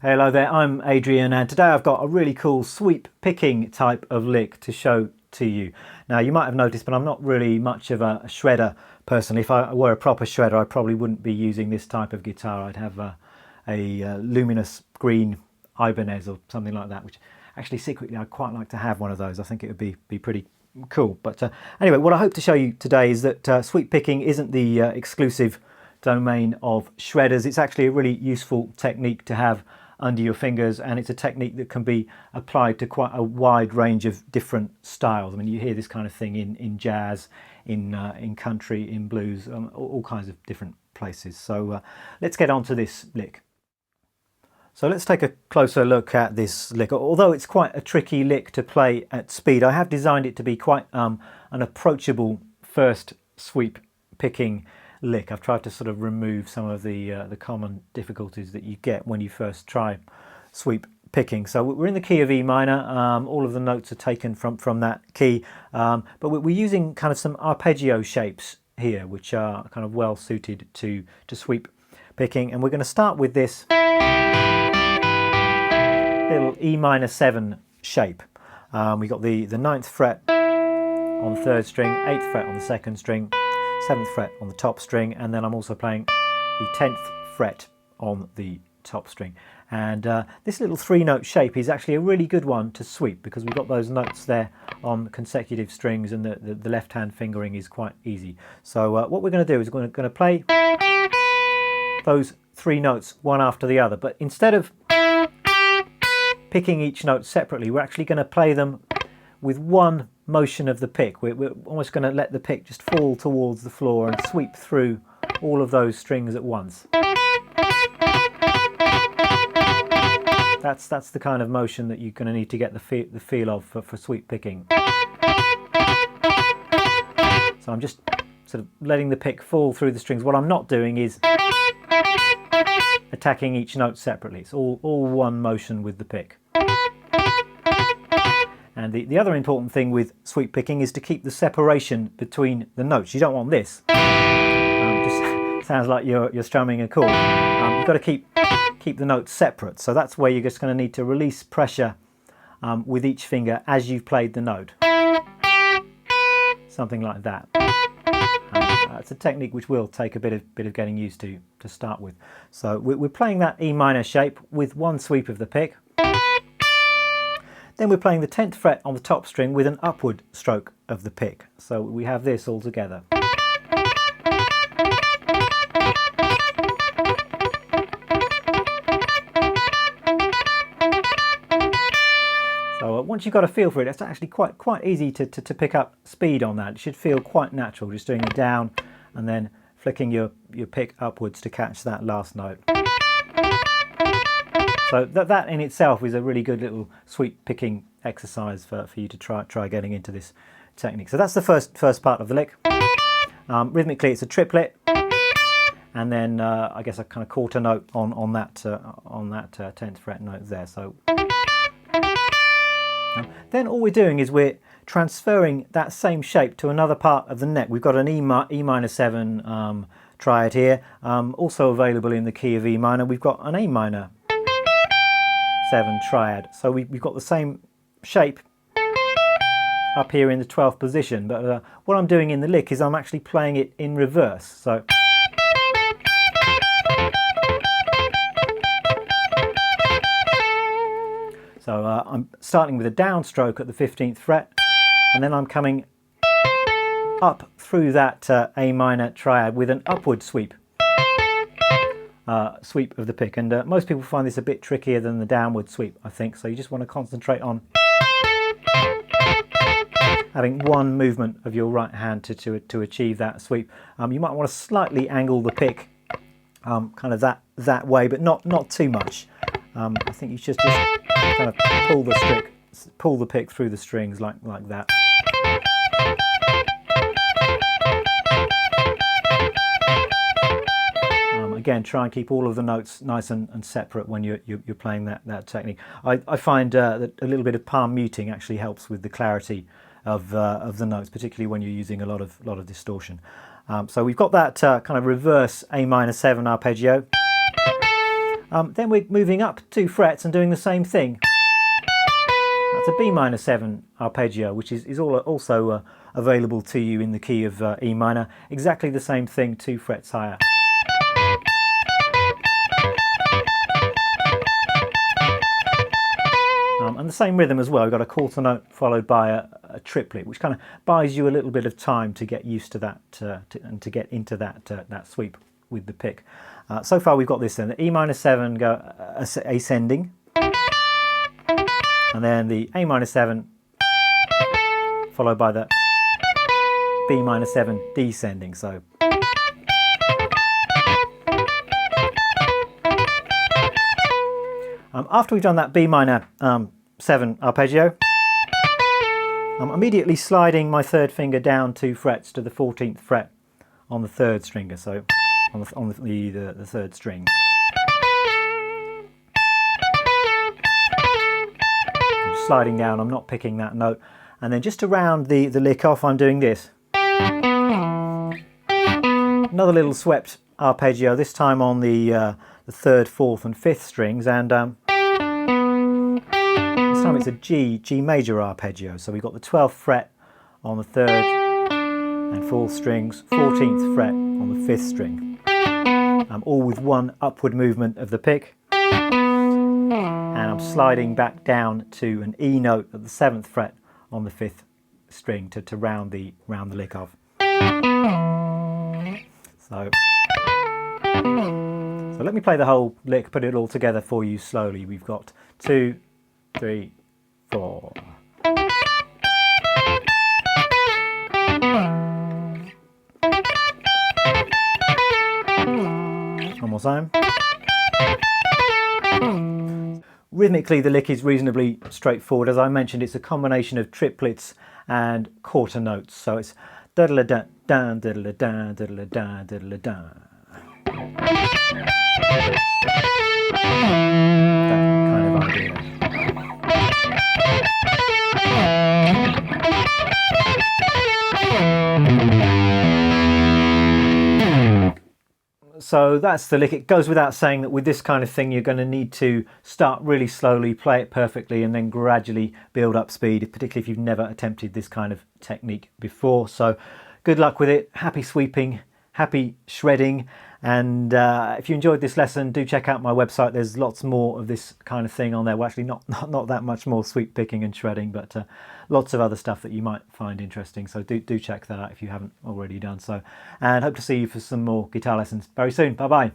Hello there, I'm Adrian, and today I've got a really cool sweep picking type of lick to show to you. Now, you might have noticed, but I'm not really much of a shredder person. If I were a proper shredder, I probably wouldn't be using this type of guitar. I'd have a luminous green Ibanez or something like that, which actually secretly I'd quite like to have one of those. I think it would be pretty cool. But anyway, what I hope to show you today is that sweep picking isn't the exclusive domain of shredders. It's actually a really useful technique to have under your fingers, and it's a technique that can be applied to quite a wide range of different styles. I mean, you hear this kind of thing in jazz, in country, in blues, all kinds of different places. So let's get on to this lick. So let's take a closer look at this lick. Although it's quite a tricky lick to play at speed, I have designed it to be quite an approachable first sweep picking lick. I've tried to sort of remove some of the common difficulties that you get when you first try sweep picking. So we're in the key of E minor. All of the notes are taken from that key, but we're using kind of some arpeggio shapes here, which are kind of well suited to sweep picking. And we're going to start with this little E minor 7 shape. We got the 9th fret on the 3rd string, 8th fret on the 2nd string, 7th fret on the top string, and then I'm also playing the 10th fret on the top string. And this little 3-note shape is actually a really good one to sweep, because we've got those notes there on consecutive strings, and the left hand fingering is quite easy. So what we're going to do is we're going to play those 3 notes one after the other, but instead of picking each note separately, we're actually going to play them with one motion of the pick. We're almost going to let the pick just fall towards the floor and sweep through all of those strings at once. That's the kind of motion that you're going to need to get the feel of for sweep picking. So I'm just sort of letting the pick fall through the strings. What I'm not doing is attacking each note separately. It's all one motion with the pick. And the other important thing with sweep picking is to keep the separation between the notes. You don't want this. Just sounds like you're strumming a chord. You've got to keep the notes separate. So that's where you're just going to need to release pressure with each finger as you've played the note. Something like that. It's a technique which will take a bit of getting used to start with. So we're playing that E minor shape with one sweep of the pick. Then we're playing the 10th fret on the top string with an upward stroke of the pick. So we have this all together. So once you've got a feel for it, it's actually quite easy to pick up speed on that. It should feel quite natural, just doing it down and then flicking your pick upwards to catch that last note. So that in itself is a really good little sweep picking exercise for you to try getting into this technique. So that's the first part of the lick. Rhythmically, it's a triplet, and then I guess a kind of quarter note on that 10th fret note there. So then all we're doing is we're transferring that same shape to another part of the neck. We've got an E minor 7 triad here, also available in the key of E minor. We've got an A minor 7 triad. So we've got the same shape up here in the 12th position, but what I'm doing in the lick is I'm actually playing it in reverse. So I'm starting with a downstroke at the 15th fret, and then I'm coming up through that A minor triad with an upward sweep of the pick. And most people find this a bit trickier than the downward sweep, I think. So you just want to concentrate on having one movement of your right hand to achieve that sweep. You might want to slightly angle the pick kind of that way, but not too much. I think you should just kind of pull the pick through the strings like that. Again, try and keep all of the notes nice and separate when you're playing that technique. I find that a little bit of palm muting actually helps with the clarity of the notes, particularly when you're using a lot of distortion. So we've got that kind of reverse A minor 7 arpeggio. Then we're moving up 2 frets and doing the same thing. That's a B minor 7 arpeggio, which is also available to you in the key of E minor. Exactly the same thing, 2 frets higher. And the same rhythm as well. We've got a quarter note followed by a triplet, which kind of buys you a little bit of time to get used to that and to get into that sweep with the pick. So far we've got this then, the E minor 7 go ascending, and then the A minor 7 followed by the B minor 7 descending. So after we've done that B minor 7 arpeggio, I'm immediately sliding my third finger down 2 frets to the 14th fret on the third stringer, so on the third string. I'm sliding down, I'm not picking that note. And then just to round the lick off, I'm doing this. Another little swept arpeggio, this time on the 3rd, 4th and 5th strings, and this time it's a G major arpeggio. So we've got the 12th fret on the 3rd and 4th strings, 14th fret on the 5th string. All with one upward movement of the pick. And I'm sliding back down to an E note at the 7th fret on the 5th string to round the lick off. So let me play the whole lick, put it all together for you slowly. We've got 2, 3, 4. One more time. Rhythmically, the lick is reasonably straightforward. As I mentioned, it's a combination of triplets and quarter notes. So it's da-da-da-da, da-da-da-da, da-da-da-da, da-da-da-da. That kind of idea. So that's the lick. It goes without saying that with this kind of thing you're going to need to start really slowly, play it perfectly, and then gradually build up speed, particularly if you've never attempted this kind of technique before. So good luck with it, happy sweeping, happy shredding, and if you enjoyed this lesson, do check out my website. There's lots more of this kind of thing on there. Well, actually not that much more sweep picking and shredding, but lots of other stuff that you might find interesting. So do check that out if you haven't already done so, and hope to see you for some more guitar lessons very soon. Bye bye.